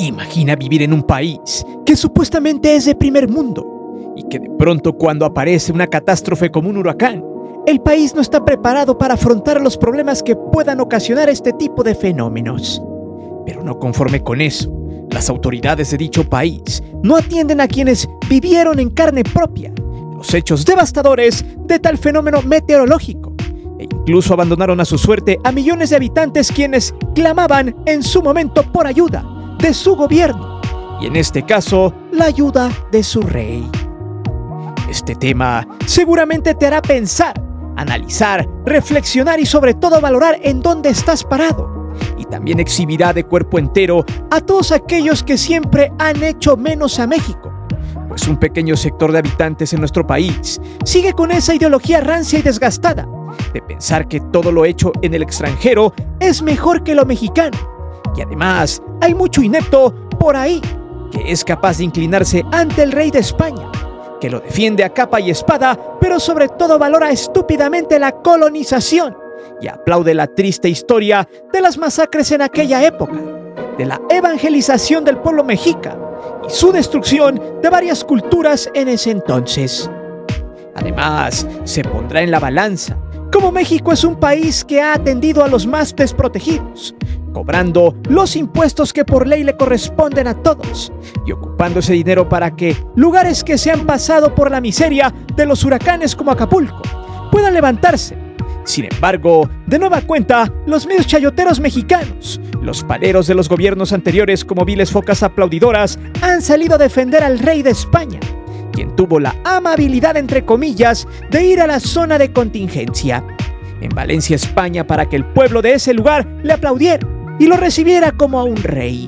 Imagina vivir en un país que supuestamente es de primer mundo y que de pronto cuando aparece una catástrofe como un huracán, el país no está preparado para afrontar los problemas que puedan ocasionar este tipo de fenómenos. Pero no conforme con eso, las autoridades de dicho país no atienden a quienes vivieron en carne propia los hechos devastadores de tal fenómeno meteorológico e incluso abandonaron a su suerte a millones de habitantes quienes clamaban en su momento por ayuda de su gobierno y en este caso la ayuda de su rey. Este tema seguramente te hará pensar, analizar, reflexionar y sobre todo valorar en dónde estás parado. Y también exhibirá de cuerpo entero a todos aquellos que siempre han hecho menos a México. Pues un pequeño sector de habitantes en nuestro país sigue con esa ideología rancia y desgastada de pensar que todo lo hecho en el extranjero es mejor que lo mexicano. Y además hay mucho inepto por ahí que es capaz de inclinarse ante el rey de España, que lo defiende a capa y espada, pero sobre todo valora estúpidamente la colonización y aplaude la triste historia de las masacres en aquella época, de la evangelización del pueblo mexica y su destrucción de varias culturas en ese entonces. Además, se pondrá en la balanza cómo México es un país que ha atendido a los más desprotegidos, cobrando los impuestos que por ley le corresponden a todos y ocupando ese dinero para que lugares que se han pasado por la miseria de los huracanes como Acapulco puedan levantarse. Sin embargo, de nueva cuenta, los medios chayoteros mexicanos, los paleros de los gobiernos anteriores como viles focas aplaudidoras, han salido a defender al rey de España, quien tuvo la amabilidad, entre comillas, de ir a la zona de contingencia en Valencia, España, para que el pueblo de ese lugar le aplaudiera y lo recibiera como a un rey.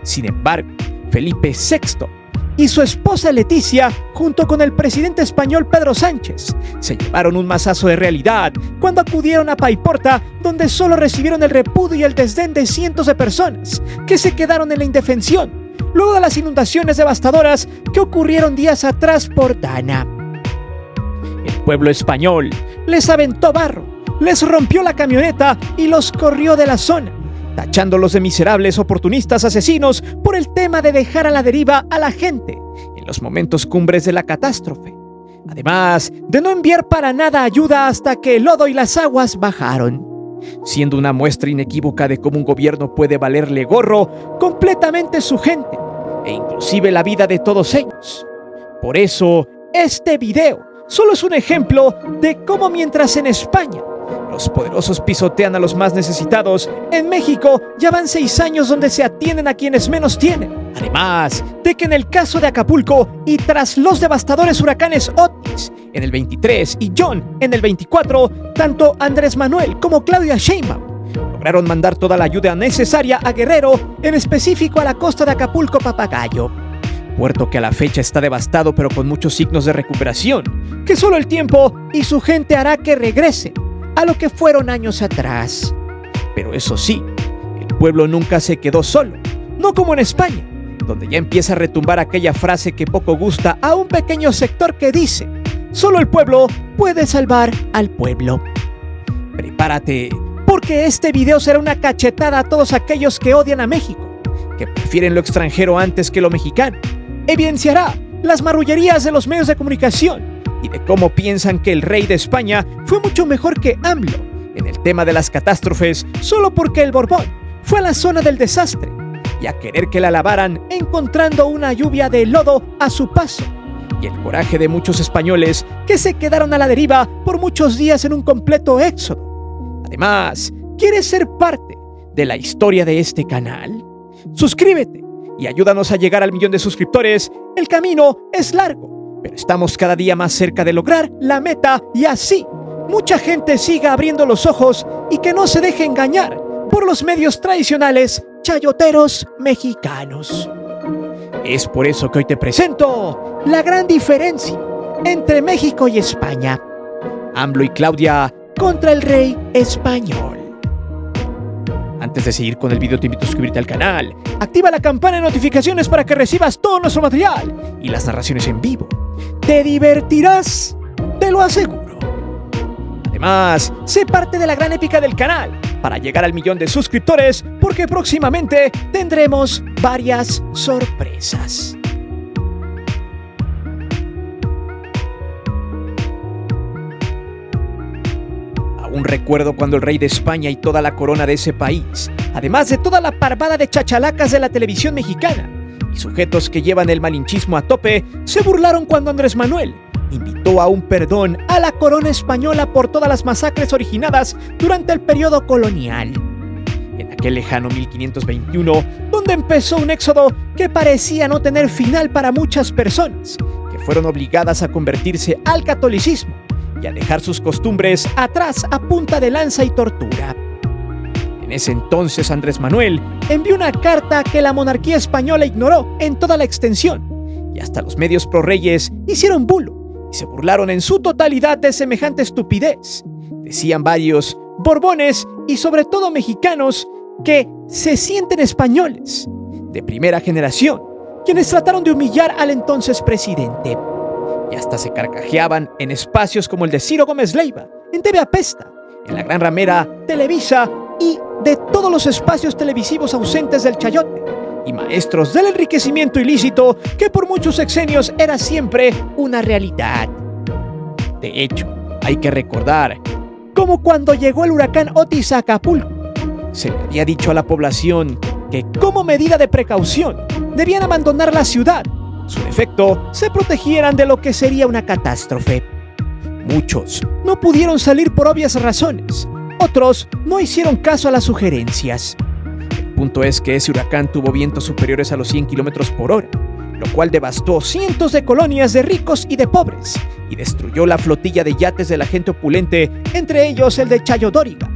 Sin embargo, Felipe VI y su esposa Leticia, junto con el presidente español Pedro Sánchez, se llevaron un mazazo de realidad cuando acudieron a Paiporta, donde solo recibieron el repudio y el desdén de cientos de personas que se quedaron en la indefensión luego de las inundaciones devastadoras que ocurrieron días atrás por Dana. El pueblo español les aventó barro, les rompió la camioneta y los corrió de la zona, tachándolos de miserables oportunistas asesinos por el tema de dejar a la deriva a la gente en los momentos cumbres de la catástrofe. Además de no enviar para nada ayuda hasta que el lodo y las aguas bajaron, siendo una muestra inequívoca de cómo un gobierno puede valerle gorro completamente su gente e inclusive la vida de todos ellos. Por eso, este video solo es un ejemplo de cómo mientras en España los poderosos pisotean a los más necesitados, en México ya van 6 años donde se atienden a quienes menos tienen. Además de que en el caso de Acapulco y tras los devastadores huracanes Otis en el 23 y John en el 24, tanto Andrés Manuel como Claudia Sheinbaum lograron mandar toda la ayuda necesaria a Guerrero, en específico a la costa de Acapulco Papagayo, puerto que a la fecha está devastado pero con muchos signos de recuperación, que solo el tiempo y su gente hará que regrese a lo que fueron años atrás. Pero eso sí, el pueblo nunca se quedó solo, no como en España, donde ya empieza a retumbar aquella frase que poco gusta a un pequeño sector que dice: solo el pueblo puede salvar al pueblo. Prepárate, porque este video será una cachetada a todos aquellos que odian a México, que prefieren lo extranjero antes que lo mexicano. Evidenciará las marrullerías de los medios de comunicación y de cómo piensan que el rey de España fue mucho mejor que AMLO en el tema de las catástrofes solo porque el Borbón fue a la zona del desastre y a querer que la lavaran encontrando una lluvia de lodo a su paso, y el coraje de muchos españoles que se quedaron a la deriva por muchos días en un completo éxodo. Además, ¿quieres ser parte de la historia de este canal? Suscríbete y ayúdanos a llegar al 1.000.000 de suscriptores. El camino es largo, pero estamos cada día más cerca de lograr la meta y así mucha gente siga abriendo los ojos y que no se deje engañar por los medios tradicionales chayoteros mexicanos. Es por eso que hoy te presento la gran diferencia entre México y España. AMLO y Claudia contra el rey español. Antes de seguir con el video, te invito a suscribirte al canal, activa la campana de notificaciones para que recibas todo nuestro material y las narraciones en vivo. Te divertirás, te lo aseguro. Además, sé parte de la gran épica del canal para llegar al 1.000.000 de suscriptores, porque próximamente tendremos varias sorpresas. Aún recuerdo cuando el rey de España y toda la corona de ese país, además de toda la parvada de chachalacas de la televisión mexicana y sujetos que llevan el malinchismo a tope, se burlaron cuando Andrés Manuel invitó a un perdón a la corona española por todas las masacres originadas durante el periodo colonial. En aquel lejano 1521, donde empezó un éxodo que parecía no tener final para muchas personas, que fueron obligadas a convertirse al catolicismo y a dejar sus costumbres atrás a punta de lanza y tortura. En ese entonces Andrés Manuel envió una carta que la monarquía española ignoró en toda la extensión, y hasta los medios prorreyes hicieron bulo y se burlaron en su totalidad de semejante estupidez. Decían varios borbones y sobre todo mexicanos que se sienten españoles de primera generación, quienes trataron de humillar al entonces presidente. Y hasta se carcajeaban en espacios como el de Ciro Gómez Leiva, en TV Apesta, en La Gran Ramera, Televisa y de todos los espacios televisivos ausentes del chayote, y maestros del enriquecimiento ilícito que por muchos sexenios era siempre una realidad. De hecho, hay que recordar cómo cuando llegó el huracán Otis a Acapulco, se le había dicho a la población que como medida de precaución debían abandonar la ciudad. Su defecto, se protegieran de lo que sería una catástrofe. Muchos no pudieron salir por obvias razones, otros no hicieron caso a las sugerencias. El punto es que ese huracán tuvo vientos superiores a los 100 kilómetros por hora, lo cual devastó cientos de colonias de ricos y de pobres, y destruyó la flotilla de yates de la gente opulente, entre ellos el de Chayo Dóriga,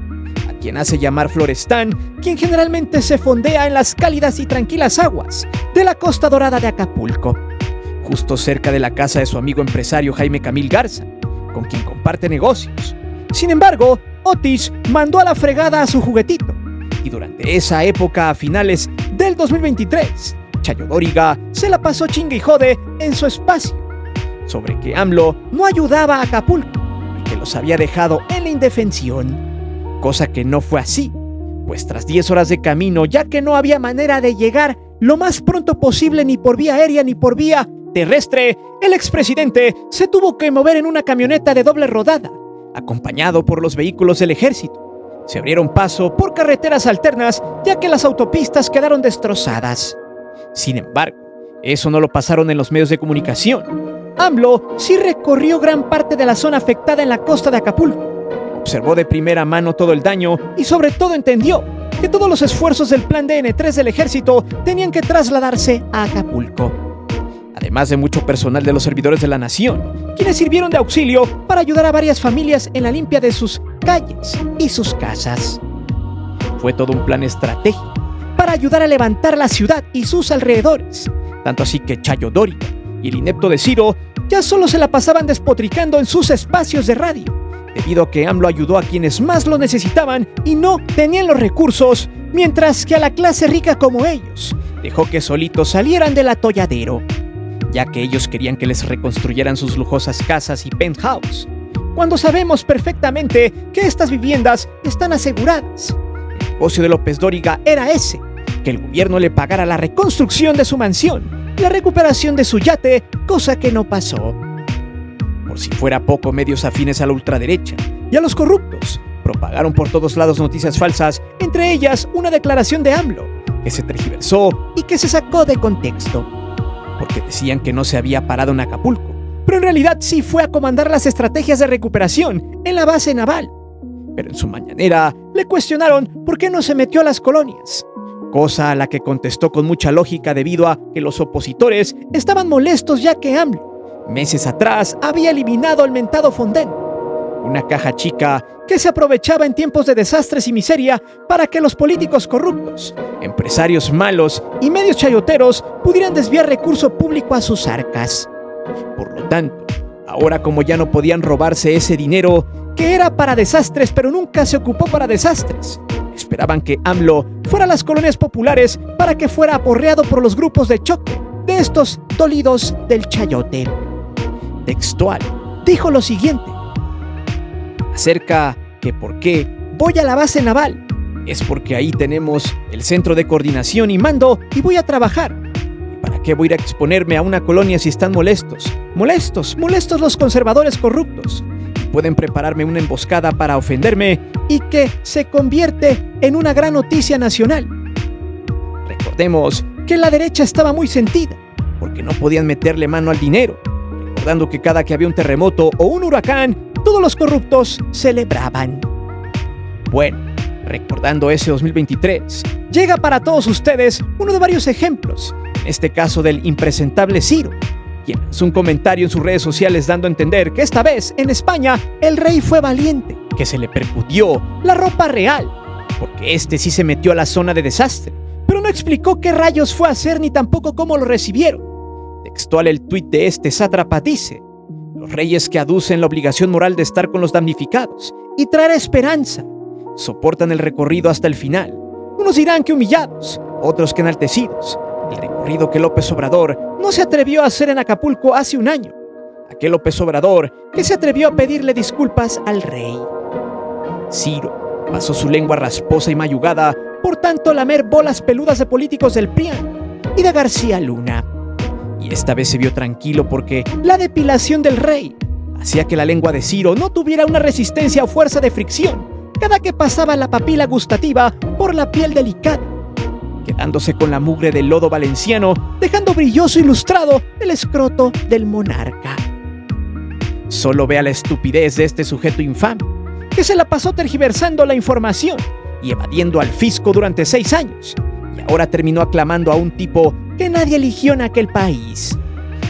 a quien hace llamar Florestán, quien generalmente se fondea en las cálidas y tranquilas aguas de la Costa Dorada de Acapulco, justo cerca de la casa de su amigo empresario Jaime Camil Garza, con quien comparte negocios. Sin embargo, Otis mandó a la fregada a su juguetito, y durante esa época, a finales del 2023, Chayo Dóriga se la pasó chingue y jode en su espacio sobre que AMLO no ayudaba a Acapulco y que los había dejado en la indefensión, cosa que no fue así, pues tras 10 horas de camino, ya que no había manera de llegar lo más pronto posible ni por vía aérea ni por vía terrestre, el expresidente se tuvo que mover en una camioneta de doble rodada, acompañado por los vehículos del ejército. Se abrieron paso por carreteras alternas, ya que las autopistas quedaron destrozadas. Sin embargo, eso no lo pasaron en los medios de comunicación. AMLO sí recorrió gran parte de la zona afectada en la costa de Acapulco, observó de primera mano todo el daño y sobre todo entendió que todos los esfuerzos del Plan DN3 del ejército tenían que trasladarse a Acapulco. Además de mucho personal de los servidores de la nación, quienes sirvieron de auxilio para ayudar a varias familias en la limpia de sus calles y sus casas. Fue todo un plan estratégico para ayudar a levantar la ciudad y sus alrededores, tanto así que Chayo Dóriga y el inepto de Ciro ya solo se la pasaban despotricando en sus espacios de radio, debido a que AMLO ayudó a quienes más lo necesitaban y no tenían los recursos, mientras que a la clase rica como ellos dejó que solitos salieran del atolladero, ya que ellos querían que les reconstruyeran sus lujosas casas y penthouse, cuando sabemos perfectamente que estas viviendas están aseguradas. El negocio de López Dóriga era ese, que el gobierno le pagara la reconstrucción de su mansión, la recuperación de su yate, cosa que no pasó. Por si fuera poco, medios afines a la ultraderecha y a los corruptos propagaron por todos lados noticias falsas, entre ellas una declaración de AMLO, que se tergiversó y que se sacó de contexto, porque decían que no se había parado en Acapulco, pero en realidad sí fue a comandar las estrategias de recuperación en la base naval. Pero en su mañanera le cuestionaron por qué no se metió a las colonias, cosa a la que contestó con mucha lógica debido a que los opositores estaban molestos ya que AMLO, meses atrás, había eliminado el mentado Fonden, una caja chica que se aprovechaba en tiempos de desastres y miseria para que los políticos corruptos, empresarios malos y medios chayoteros pudieran desviar recurso público a sus arcas. Por lo tanto, ahora como ya no podían robarse ese dinero que era para desastres pero nunca se ocupó para desastres, esperaban que AMLO fuera a las colonias populares para que fuera aporreado por los grupos de choque de estos dolidos del chayote. Textual, dijo lo siguiente: acerca que por qué voy a la base naval. Es porque ahí tenemos el centro de coordinación y mando y voy a trabajar. ¿Y para qué voy a ir a exponerme a una colonia si están molestos? Molestos los conservadores corruptos. Pueden prepararme una emboscada para ofenderme y que se convierte en una gran noticia nacional. Recordemos que la derecha estaba muy sentida, porque no podían meterle mano al dinero, recordando que cada que había un terremoto o un huracán, todos los corruptos celebraban. Bueno, recordando ese 2023, llega para todos ustedes uno de varios ejemplos, en este caso del impresentable Ciro, quien lanzó un comentario en sus redes sociales dando a entender que esta vez, en España, el rey fue valiente, que se le percutió la ropa real, porque este sí se metió a la zona de desastre, pero no explicó qué rayos fue a hacer ni tampoco cómo lo recibieron. Textual el tuit de este sátrapa dice: los reyes que aducen la obligación moral de estar con los damnificados y traer esperanza, soportan el recorrido hasta el final. Unos dirán que humillados, otros que enaltecidos. El recorrido que López Obrador no se atrevió a hacer en Acapulco hace un año. Aquel López Obrador que se atrevió a pedirle disculpas al rey. Ciro pasó su lengua rasposa y mayugada por tanto lamer bolas peludas de políticos del PRIAN y de García Luna. Y esta vez se vio tranquilo porque la depilación del rey hacía que la lengua de Ciro no tuviera una resistencia o fuerza de fricción cada que pasaba la papila gustativa por la piel delicada, quedándose con la mugre del lodo valenciano, dejando brilloso y lustrado el escroto del monarca. Solo vea la estupidez de este sujeto infame, que se la pasó tergiversando la información y evadiendo al fisco durante 6 años, y ahora terminó aclamando a un tipo que nadie eligió en aquel país,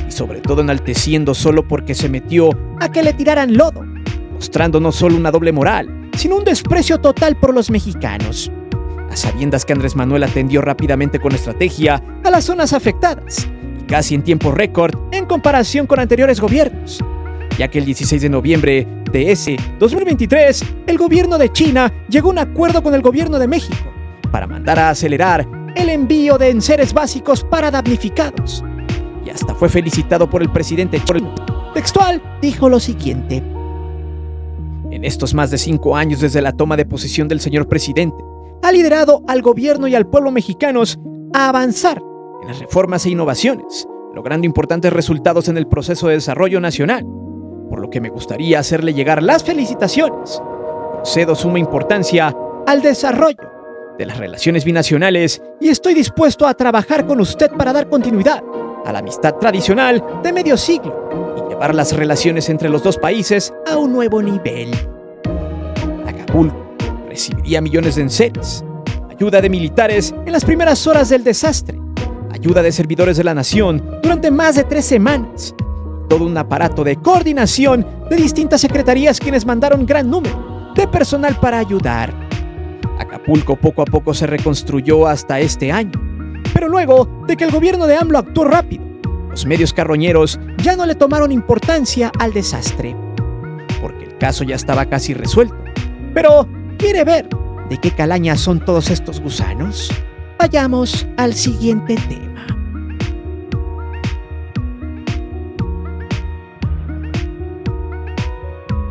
y sobre todo enalteciendo solo porque se metió a que le tiraran lodo, mostrando no solo una doble moral, sino un desprecio total por los mexicanos. A sabiendas que Andrés Manuel atendió rápidamente con estrategia a las zonas afectadas, y casi en tiempo récord en comparación con anteriores gobiernos, ya que el 16 de noviembre de ese 2023, el gobierno de China llegó a un acuerdo con el gobierno de México para mandar a acelerar el envío de enseres básicos para damnificados, y hasta fue felicitado por el presidente. Textual dijo lo siguiente: en estos más de 5 años desde la toma de posesión del señor presidente, ha liderado al gobierno y al pueblo mexicanos a avanzar en las reformas e innovaciones, logrando importantes resultados en el proceso de desarrollo nacional, por lo que me gustaría hacerle llegar las felicitaciones. Concedo suma importancia al desarrollo de las relaciones binacionales y estoy dispuesto a trabajar con usted para dar continuidad a la amistad tradicional de medio siglo y llevar las relaciones entre los dos países a un nuevo nivel. Acapulco recibiría millones de enseres, ayuda de militares en las primeras horas del desastre, ayuda de servidores de la nación durante más de 3 semanas, todo un aparato de coordinación de distintas secretarías quienes mandaron gran número de personal para ayudar. Acapulco poco a poco se reconstruyó hasta este año, pero luego de que el gobierno de AMLO actuó rápido, los medios carroñeros ya no le tomaron importancia al desastre, porque el caso ya estaba casi resuelto. Pero, ¿quiere ver de qué calaña son todos estos gusanos? Vayamos al siguiente tema.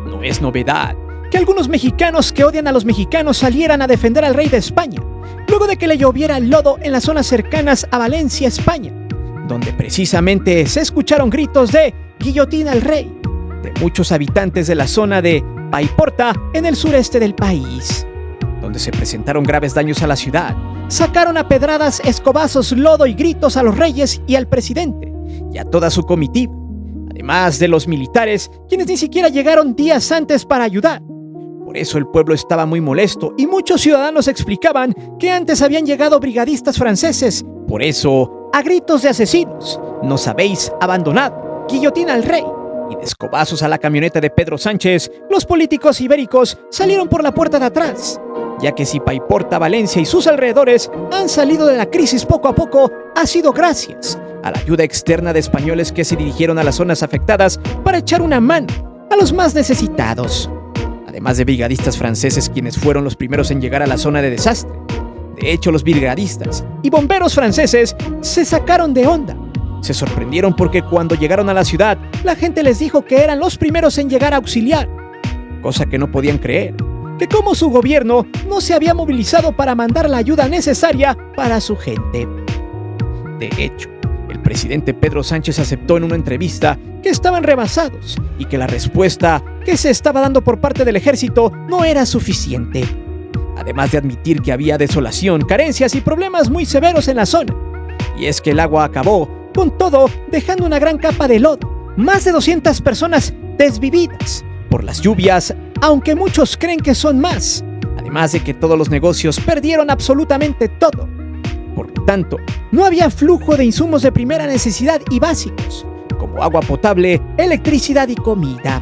No es novedad que algunos mexicanos que odian a los mexicanos salieran a defender al rey de España, luego de que le lloviera el lodo en las zonas cercanas a Valencia, España, donde precisamente se escucharon gritos de «guillotina al rey» de muchos habitantes de la zona de Paiporta en el sureste del país, donde se presentaron graves daños a la ciudad. Sacaron a pedradas, escobazos, lodo y gritos a los reyes y al presidente y a toda su comitiva, además de los militares, quienes ni siquiera llegaron días antes para ayudar. Por eso el pueblo estaba muy molesto y muchos ciudadanos explicaban que antes habían llegado brigadistas franceses. Por eso, a gritos de asesinos, nos habéis abandonado, guillotina al rey, y de escobazos a la camioneta de Pedro Sánchez, los políticos ibéricos salieron por la puerta de atrás, ya que si Paiporta, Valencia y sus alrededores han salido de la crisis poco a poco, ha sido gracias a la ayuda externa de españoles que se dirigieron a las zonas afectadas para echar una mano a los más necesitados, además de brigadistas franceses quienes fueron los primeros en llegar a la zona de desastre. De hecho, los brigadistas y bomberos franceses se sacaron de onda. Se sorprendieron porque cuando llegaron a la ciudad, la gente les dijo que eran los primeros en llegar a auxiliar. cosa que no podían creer, que cómo su gobierno no se había movilizado para mandar la ayuda necesaria para su gente. De hecho, el presidente Pedro Sánchez aceptó en una entrevista que estaban rebasados y que la respuesta que se estaba dando por parte del ejército no era suficiente. Además de admitir que había desolación, carencias y problemas muy severos en la zona. Y es que el agua acabó con todo, dejando una gran capa de lodo, más de 200 personas desvividas por las lluvias, aunque muchos creen que son más, además de que todos los negocios perdieron absolutamente todo. Por lo tanto, no había flujo de insumos de primera necesidad y básicos, como agua potable, electricidad y comida.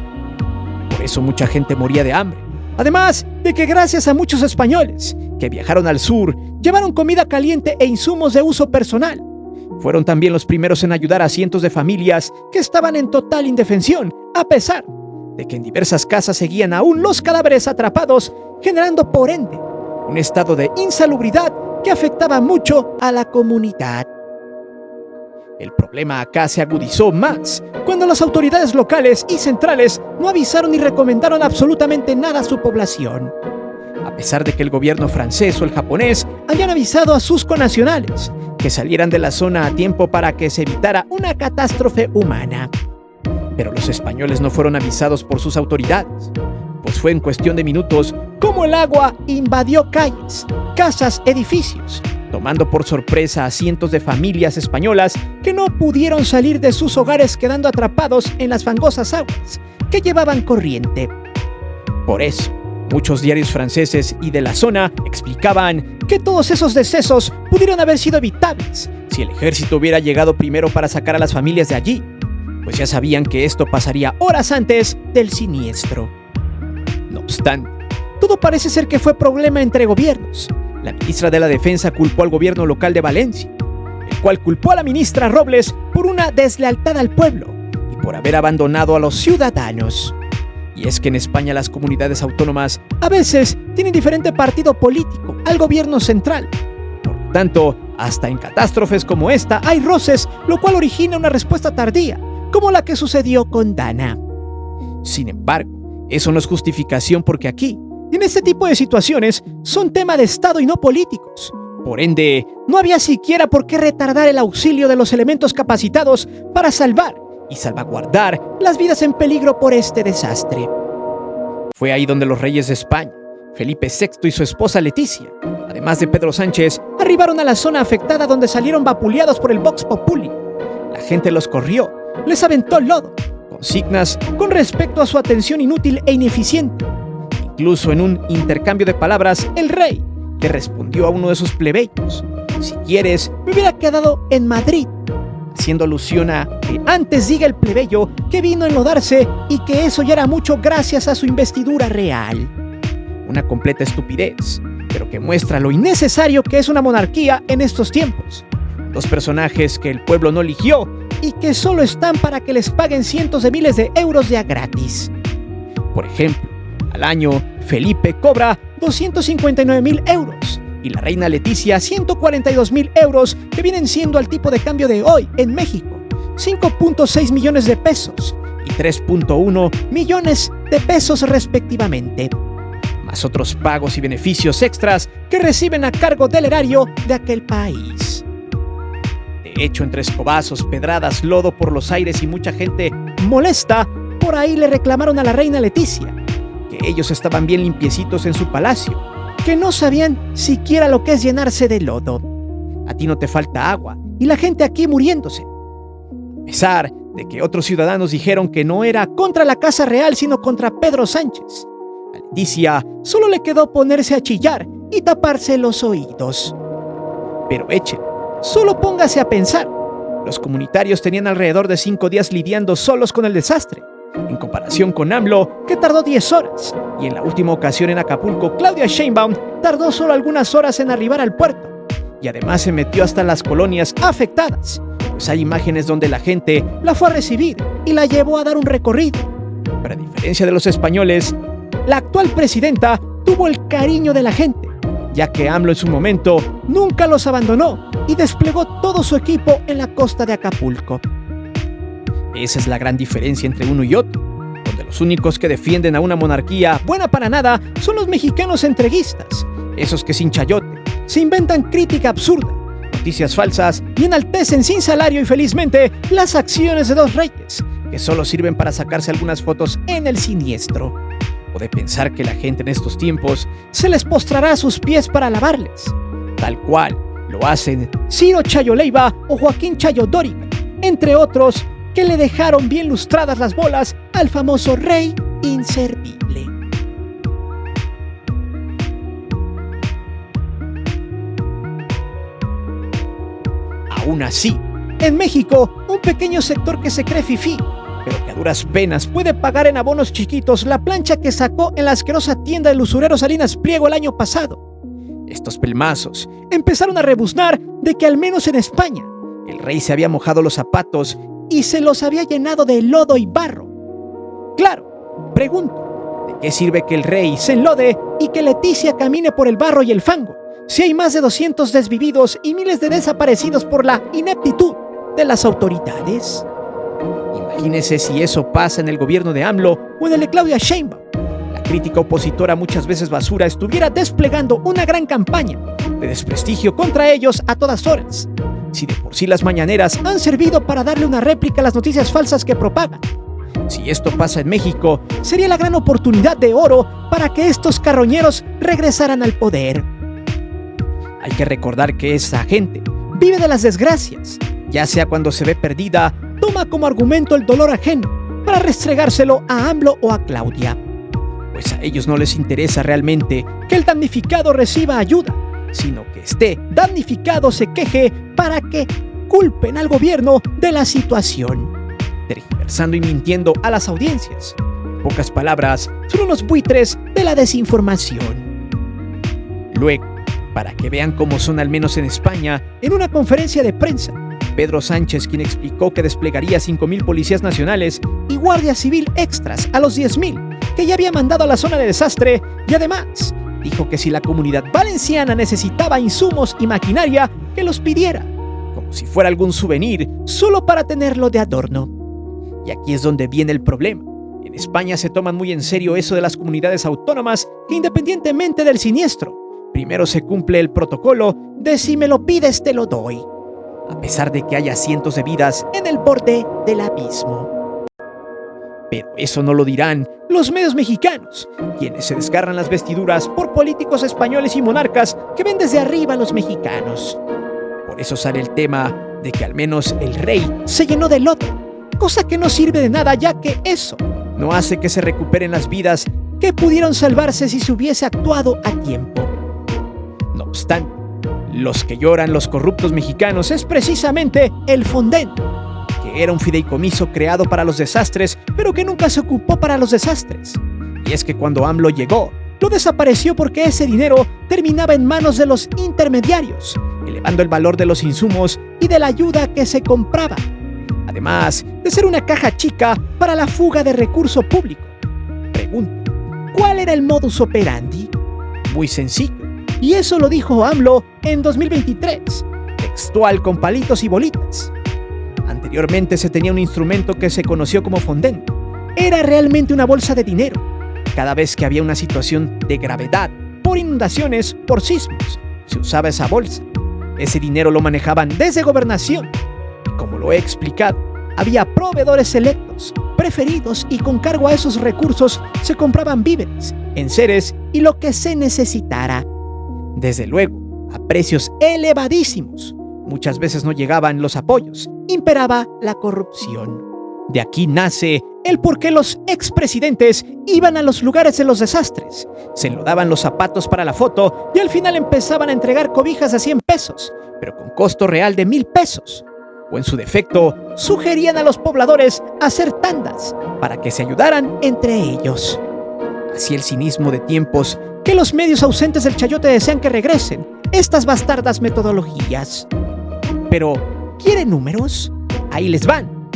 Por eso mucha gente moría de hambre. Además de que gracias a muchos españoles que viajaron al sur, llevaron comida caliente e insumos de uso personal. Fueron también los primeros en ayudar a cientos de familias que estaban en total indefensión, a pesar de que en diversas casas seguían aún los cadáveres atrapados, generando por ende un estado de insalubridad que afectaba mucho a la comunidad. El problema acá se agudizó más cuando las autoridades locales y centrales no avisaron ni recomendaron absolutamente nada a su población. A pesar de que el gobierno francés o el japonés habían avisado a sus connacionales que salieran de la zona a tiempo para que se evitara una catástrofe humana. Pero los españoles no fueron avisados por sus autoridades, pues fue en cuestión de minutos como el agua invadió calles, casas, edificios, tomando por sorpresa a cientos de familias españolas que no pudieron salir de sus hogares, quedando atrapados en las fangosas aguas que llevaban corriente. Por eso, muchos diarios franceses y de la zona explicaban que todos esos decesos pudieron haber sido evitables si el ejército hubiera llegado primero para sacar a las familias de allí, pues ya sabían que esto pasaría horas antes del siniestro. No obstante, todo parece ser que fue problema entre gobiernos. La ministra de la Defensa culpó al gobierno local de Valencia, el cual culpó a la ministra Robles por una deslealtad al pueblo y por haber abandonado a los ciudadanos. Y es que en España las comunidades autónomas a veces tienen diferente partido político al gobierno central. Por lo tanto, hasta en catástrofes como esta hay roces, lo cual origina una respuesta tardía, como la que sucedió con Dana. Sin embargo, eso no es justificación porque aquí, en este tipo de situaciones, son tema de Estado y no políticos. Por ende, no había siquiera por qué retardar el auxilio de los elementos capacitados para salvar y salvaguardar las vidas en peligro por este desastre. Fue ahí donde los reyes de España, Felipe VI y su esposa Leticia, además de Pedro Sánchez, arribaron a la zona afectada donde salieron vapuleados por el Vox Populi. La gente los corrió, les aventó lodo, consignas con respecto a su atención inútil e ineficiente. Incluso en un intercambio de palabras, el rey le respondió a uno de sus plebeyos: si quieres, me hubiera quedado en Madrid, haciendo alusión a que antes diga el plebeyo que vino a enlodarse y que eso ya era mucho gracias a su investidura real. Una completa estupidez, pero que muestra lo innecesario que es una monarquía en estos tiempos. Dos personajes que el pueblo no eligió y que solo están para que les paguen cientos de miles de euros de a gratis. Por ejemplo, al año, Felipe cobra 259.000 euros y la reina Leticia 142.000 euros, que vienen siendo al tipo de cambio de hoy en México 5.6 millones de pesos y 3.1 millones de pesos respectivamente, más otros pagos y beneficios extras que reciben a cargo del erario de aquel país. De hecho, entre escobazos, pedradas, lodo por los aires y mucha gente molesta, por ahí le reclamaron a la reina Leticia que ellos estaban bien limpiecitos en su palacio, que no sabían siquiera lo que es llenarse de lodo. A ti no te falta agua y la gente aquí muriéndose. A pesar de que otros ciudadanos dijeron que no era contra la Casa Real sino contra Pedro Sánchez, a Leticia solo le quedó ponerse a chillar y taparse los oídos. Pero échelo, solo póngase a pensar. Los comunitarios tenían alrededor de 5 días lidiando solos con el desastre, en comparación con AMLO, que tardó 10 horas, y en la última ocasión en Acapulco, Claudia Sheinbaum tardó solo algunas horas en arribar al puerto, y además se metió hasta las colonias afectadas, pues hay imágenes donde la gente la fue a recibir y la llevó a dar un recorrido. Pero a diferencia de los españoles, la actual presidenta tuvo el cariño de la gente, ya que AMLO en su momento nunca los abandonó y desplegó todo su equipo en la costa de Acapulco. Esa es la gran diferencia entre uno y otro. donde los únicos que defienden a una monarquía buena para nada son los mexicanos entreguistas, esos que sin chayote se inventan crítica absurda, noticias falsas y enaltecen sin salario y felizmente las acciones de dos reyes, que solo sirven para sacarse algunas fotos en el siniestro. O de pensar que la gente en estos tiempos se les postrará a sus pies para alabarles, tal cual lo hacen Ciro Chayo Leiva o Joaquín Chayo Dóriga, entre otros que le dejaron bien lustradas las bolas al famoso rey inservible. Aún así, en México, un pequeño sector que se cree fifí, pero que a duras penas puede pagar en abonos chiquitos la plancha que sacó en la asquerosa tienda del usurero Salinas Pliego el año pasado. Estos pelmazos empezaron a rebuznar de que al menos en España, el rey se había mojado los zapatos y se los había llenado de lodo y barro. Claro, pregunto, ¿de qué sirve que el rey se enlode y que Leticia camine por el barro y el fango, si hay más de 200 desvividos y miles de desaparecidos por la ineptitud de las autoridades? Imagínese si eso pasa en el gobierno de AMLO o en el de Claudia Sheinbaum. La crítica opositora, muchas veces basura, estuviera desplegando una gran campaña de desprestigio contra ellos a todas horas. Si de por sí las mañaneras han servido para darle una réplica a las noticias falsas que propagan. Si esto pasa en México, sería la gran oportunidad de oro para que estos carroñeros regresaran al poder. Hay que recordar que esa gente vive de las desgracias, ya sea cuando se ve perdida, toma como argumento el dolor ajeno para restregárselo a AMLO o a Claudia. Pues a ellos no les interesa realmente que el damnificado reciba ayuda, sino que esté damnificado se queje para que culpen al gobierno de la situación, tergiversando y mintiendo a las audiencias. En pocas palabras, son unos buitres de la desinformación. Luego, para que vean cómo son al menos en España, en una conferencia de prensa, Pedro Sánchez, quien explicó que desplegaría 5,000 policías nacionales y guardia civil extras a los 10,000 que ya había mandado a la zona de desastre, y además dijo que si la comunidad valenciana necesitaba insumos y maquinaria, que los pidiera, como si fuera algún souvenir, solo para tenerlo de adorno. Y aquí es donde viene el problema. En España se toman muy en serio eso de las comunidades autónomas, que independientemente del siniestro, primero se cumple el protocolo de si me lo pides te lo doy, a pesar de que haya cientos de vidas en el borde del abismo. Pero eso no lo dirán los medios mexicanos, quienes se desgarran las vestiduras por políticos españoles y monarcas que ven desde arriba a los mexicanos. Por eso sale el tema de que al menos el rey se llenó de lodo, cosa que no sirve de nada, ya que eso no hace que se recuperen las vidas que pudieron salvarse si se hubiese actuado a tiempo. No obstante, los que lloran los corruptos mexicanos es precisamente el Fonden, que era un fideicomiso creado para los desastres, pero que nunca se ocupó para los desastres. Y es que cuando AMLO llegó, lo desapareció porque ese dinero terminaba en manos de los intermediarios, elevando el valor de los insumos y de la ayuda que se compraba, además de ser una caja chica para la fuga de recurso público. Pregunto, ¿cuál era el modus operandi? Muy sencillo. Y eso lo dijo AMLO en 2023, textual con palitos y bolitas. Anteriormente se tenía un instrumento que se conoció como Fonden. Era realmente una bolsa de dinero. Cada vez que había una situación de gravedad, por inundaciones, por sismos, se usaba esa bolsa. Ese dinero lo manejaban desde gobernación. Y como lo he explicado, había proveedores selectos, preferidos, y con cargo a esos recursos se compraban víveres, enseres y lo que se necesitara. Desde luego, a precios elevadísimos. Muchas veces no llegaban los apoyos, imperaba la corrupción. De aquí nace el por qué los expresidentes iban a los lugares de los desastres, se enlodaban los zapatos para la foto y al final empezaban a entregar cobijas a 100 pesos, pero con costo real de 1,000 pesos. O en su defecto, sugerían a los pobladores hacer tandas para que se ayudaran entre ellos. Así el cinismo de tiempos que los medios ausentes del chayote desean que regresen estas bastardas metodologías. Pero, ¿quieren números? Ahí les van.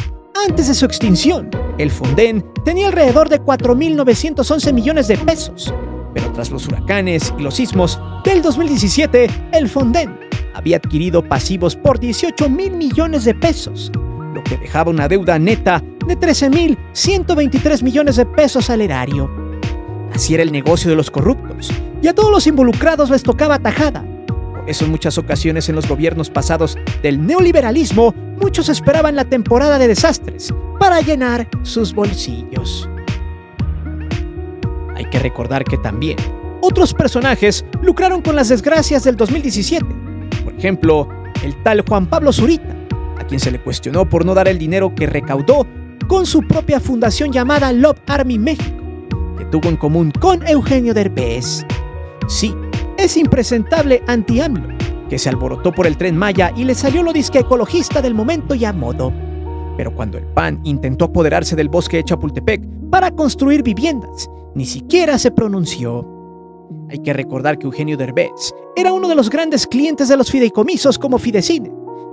Antes de su extinción, el Fonden tenía alrededor de 4.911 millones de pesos. Pero tras los huracanes y los sismos del 2017, el Fonden había adquirido pasivos por 18,000 millones de pesos, lo que dejaba una deuda neta de 13.123 millones de pesos al erario. Así era el negocio de los corruptos, y a todos los involucrados les tocaba tajada. Por eso en muchas ocasiones en los gobiernos pasados del neoliberalismo, muchos esperaban la temporada de desastres para llenar sus bolsillos. Hay que recordar que también otros personajes lucraron con las desgracias del 2017. Por ejemplo, el tal Juan Pablo Zurita, a quien se le cuestionó por no dar el dinero que recaudó con su propia fundación llamada Love Army México, que tuvo en común con Eugenio Derbez. Sí, es impresentable anti-AMLO, que se alborotó por el Tren Maya y le salió lo disque ecologista del momento y a modo. Pero cuando el PAN intentó apoderarse del bosque de Chapultepec para construir viviendas, ni siquiera se pronunció. Hay que recordar que Eugenio Derbez era uno de los grandes clientes de los fideicomisos como Fidecine,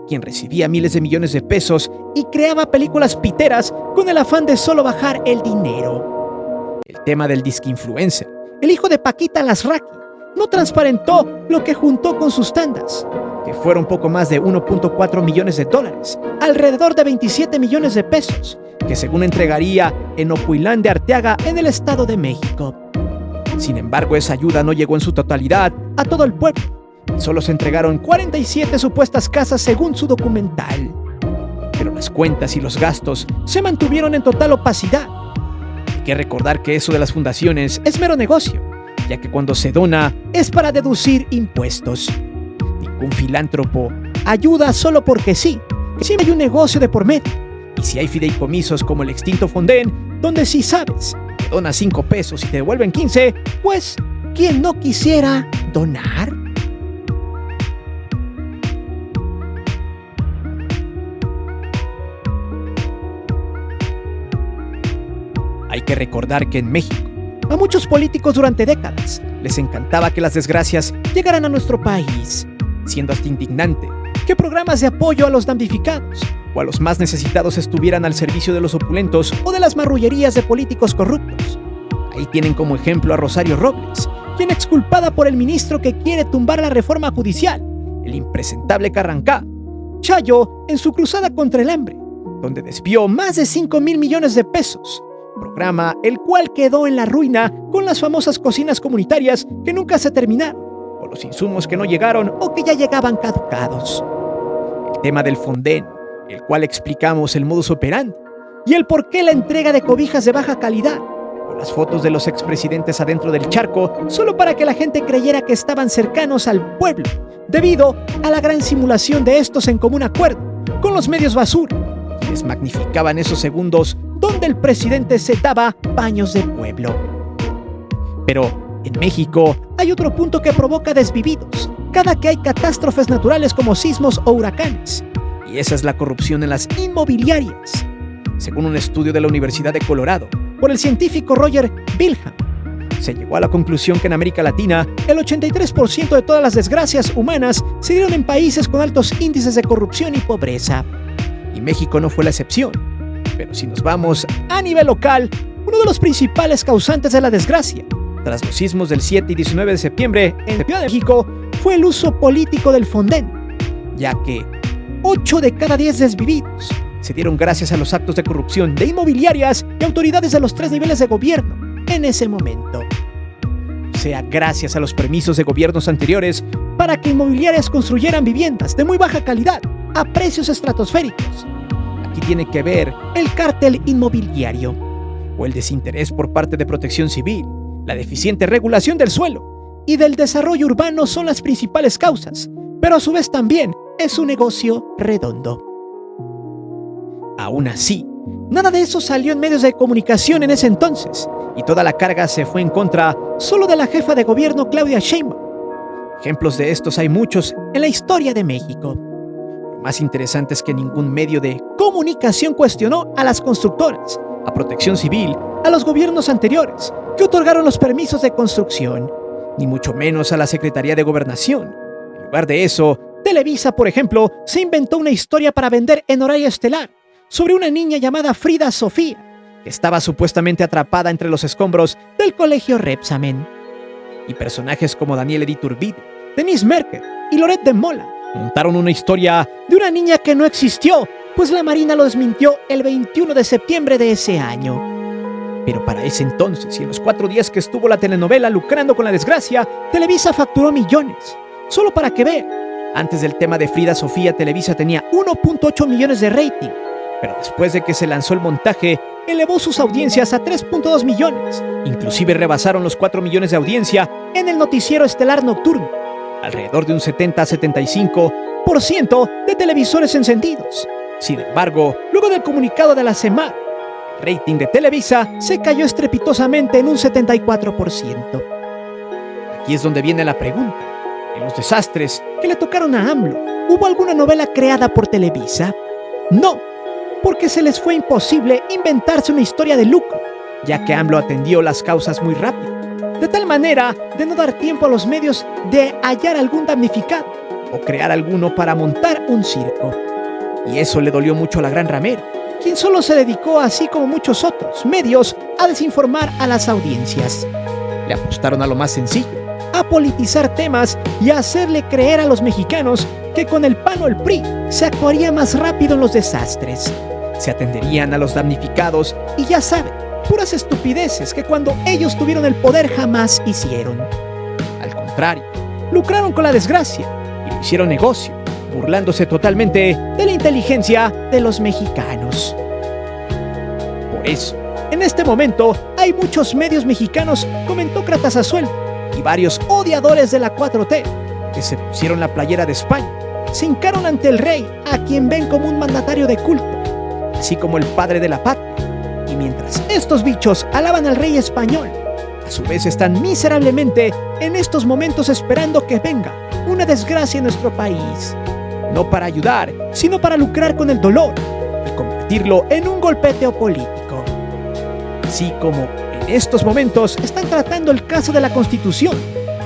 quien recibía miles de millones de pesos y creaba películas piteras con el afán de solo bajar el dinero. El tema del disque influencer, el hijo de Paquita Lasraqui, no transparentó lo que juntó con sus tandas, que fueron poco más de 1.4 millones de dólares, alrededor de 27 millones de pesos, que según entregaría en Ocuilán de Arteaga en el Estado de México. Sin embargo, esa ayuda no llegó en su totalidad a todo el pueblo, y solo se entregaron 47 supuestas casas según su documental. Pero las cuentas y los gastos se mantuvieron en total opacidad. Hay que recordar que eso de las fundaciones es mero negocio, ya que cuando se dona es para deducir impuestos. Ningún filántropo ayuda solo porque sí, que siempre hay un negocio de por medio. Y si hay fideicomisos como el extinto Fonden, donde sí sabes que donas 5 pesos y te devuelven 15, pues, ¿quién no quisiera donar? Hay que recordar que en México, a muchos políticos durante décadas les encantaba que las desgracias llegaran a nuestro país, siendo hasta indignante que programas de apoyo a los damnificados o a los más necesitados estuvieran al servicio de los opulentos o de las marrullerías de políticos corruptos. Ahí tienen como ejemplo a Rosario Robles, quien exculpada por el ministro que quiere tumbar la reforma judicial, el impresentable Carrancá, Chayo en su cruzada contra el hambre, donde desvió más de 5,000 millones de pesos, programa el cual quedó en la ruina con las famosas cocinas comunitarias que nunca se terminaron, o los insumos que no llegaron o que ya llegaban caducados. El tema del Fonden, el cual explicamos el modus operandi, y el por qué la entrega de cobijas de baja calidad, o las fotos de los expresidentes adentro del charco, solo para que la gente creyera que estaban cercanos al pueblo, debido a la gran simulación de estos en común acuerdo con los medios basura, quienes magnificaban esos segundos donde el presidente se daba baños de pueblo. Pero en México hay otro punto que provoca desvividos cada que hay catástrofes naturales como sismos o huracanes, y esa es la corrupción en las inmobiliarias. Según un estudio de la Universidad de Colorado por el científico Roger Bilham, se llegó a la conclusión que en América Latina el 83% de todas las desgracias humanas se dieron en países con altos índices de corrupción y pobreza. Y México no fue la excepción. Pero si nos vamos a nivel local, uno de los principales causantes de la desgracia, tras los sismos del 7 y 19 de septiembre en la Ciudad de México, fue el uso político del Fonden, ya que 8 de cada 10 desvividos se dieron gracias a los actos de corrupción de inmobiliarias y autoridades de los 3 niveles de gobierno en ese momento. O sea, gracias a los permisos de gobiernos anteriores para que inmobiliarias construyeran viviendas de muy baja calidad a precios estratosféricos. Aquí tiene que ver el cártel inmobiliario, o el desinterés por parte de Protección Civil, la deficiente regulación del suelo y del desarrollo urbano son las principales causas, pero a su vez también es un negocio redondo. Aún así, nada de eso salió en medios de comunicación en ese entonces, y toda la carga se fue en contra solo de la jefa de gobierno Claudia Sheinbaum. Ejemplos de estos hay muchos en la historia de México. Lo más interesante es que ningún medio de comunicación cuestionó a las constructoras, a Protección Civil, a los gobiernos anteriores que otorgaron los permisos de construcción, ni mucho menos a la Secretaría de Gobernación. En lugar de eso, Televisa, por ejemplo, se inventó una historia para vender en horario estelar sobre una niña llamada Frida Sofía, que estaba supuestamente atrapada entre los escombros del colegio Repsamen. Y personajes como Daniel Iturbide, Denise Merker y Loret de Mola montaron una historia de una niña que no existió pues la Marina lo desmintió el 21 de septiembre de ese año. Pero para ese entonces, y en los 4 días que estuvo la telenovela lucrando con la desgracia, Televisa facturó millones. Solo para que vean, antes del tema de Frida Sofía, Televisa tenía 1.8 millones de rating, pero después de que se lanzó el montaje, elevó sus audiencias a 3.2 millones. Inclusive rebasaron los 4 millones de audiencia en el noticiero estelar nocturno, alrededor de un 70 a 75% de televisores encendidos. Sin embargo, luego del comunicado de la semana, el rating de Televisa se cayó estrepitosamente en un 74%. Aquí es donde viene la pregunta. En los desastres que le tocaron a AMLO, ¿hubo alguna novela creada por Televisa? No, porque se les fue imposible inventarse una historia de lucro, ya que AMLO atendió las causas muy rápido, de tal manera de no dar tiempo a los medios de hallar algún damnificado o crear alguno para montar un circo. Y eso le dolió mucho a la Gran Ramera, quien solo se dedicó, así como muchos otros medios, a desinformar a las audiencias. Le apostaron a lo más sencillo, a politizar temas y a hacerle creer a los mexicanos que con el PAN o el PRI se actuaría más rápido en los desastres. Se atenderían a los damnificados y ya saben, puras estupideces que cuando ellos tuvieron el poder jamás hicieron. Al contrario, lucraron con la desgracia y lo hicieron negocio, burlándose totalmente de la inteligencia de los mexicanos. Por eso, en este momento hay muchos medios mexicanos comentócratas a sueldo y varios odiadores de la 4T que se pusieron la playera de España, se hincaron ante el rey, a quien ven como un mandatario de culto, así como el padre de la patria. Y mientras estos bichos alaban al rey español, a su vez están miserablemente en estos momentos esperando que venga una desgracia en nuestro país, no para ayudar, sino para lucrar con el dolor y convertirlo en un golpeteo político. Así como en estos momentos están tratando el caso de la Constitución,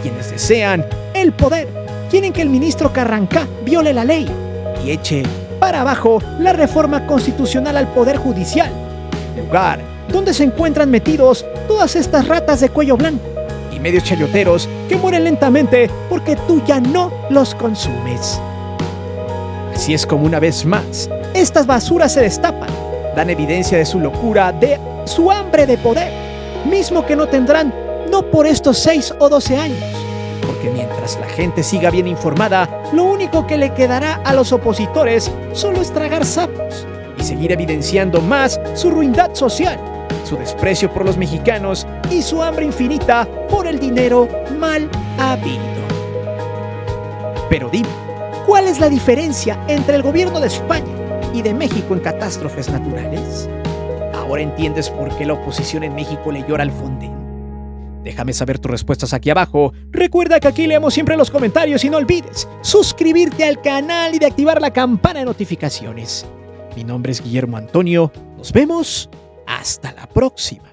quienes desean el poder, quieren que el ministro Carrancá viole la ley y eche para abajo la reforma constitucional al Poder Judicial, lugar donde se encuentran metidos todas estas ratas de cuello blanco y medios chayoteros que mueren lentamente porque tú ya no los consumes. Así es como una vez más, estas basuras se destapan, dan evidencia de su locura, de su hambre de poder, mismo que no tendrán no por estos 6 o 12 años, porque mientras la gente siga bien informada, lo único que le quedará a los opositores solo es tragar sapos y seguir evidenciando más su ruindad social, su desprecio por los mexicanos y su hambre infinita por el dinero mal habido. Pero dime, ¿cuál es la diferencia entre el gobierno de España y de México en catástrofes naturales? ¿Ahora entiendes por qué la oposición en México le llora al Fonden? Déjame saber tus respuestas aquí abajo. Recuerda que aquí leemos siempre los comentarios y no olvides suscribirte al canal y de activar la campana de notificaciones. Mi nombre es Guillermo Antonio. Nos vemos hasta la próxima.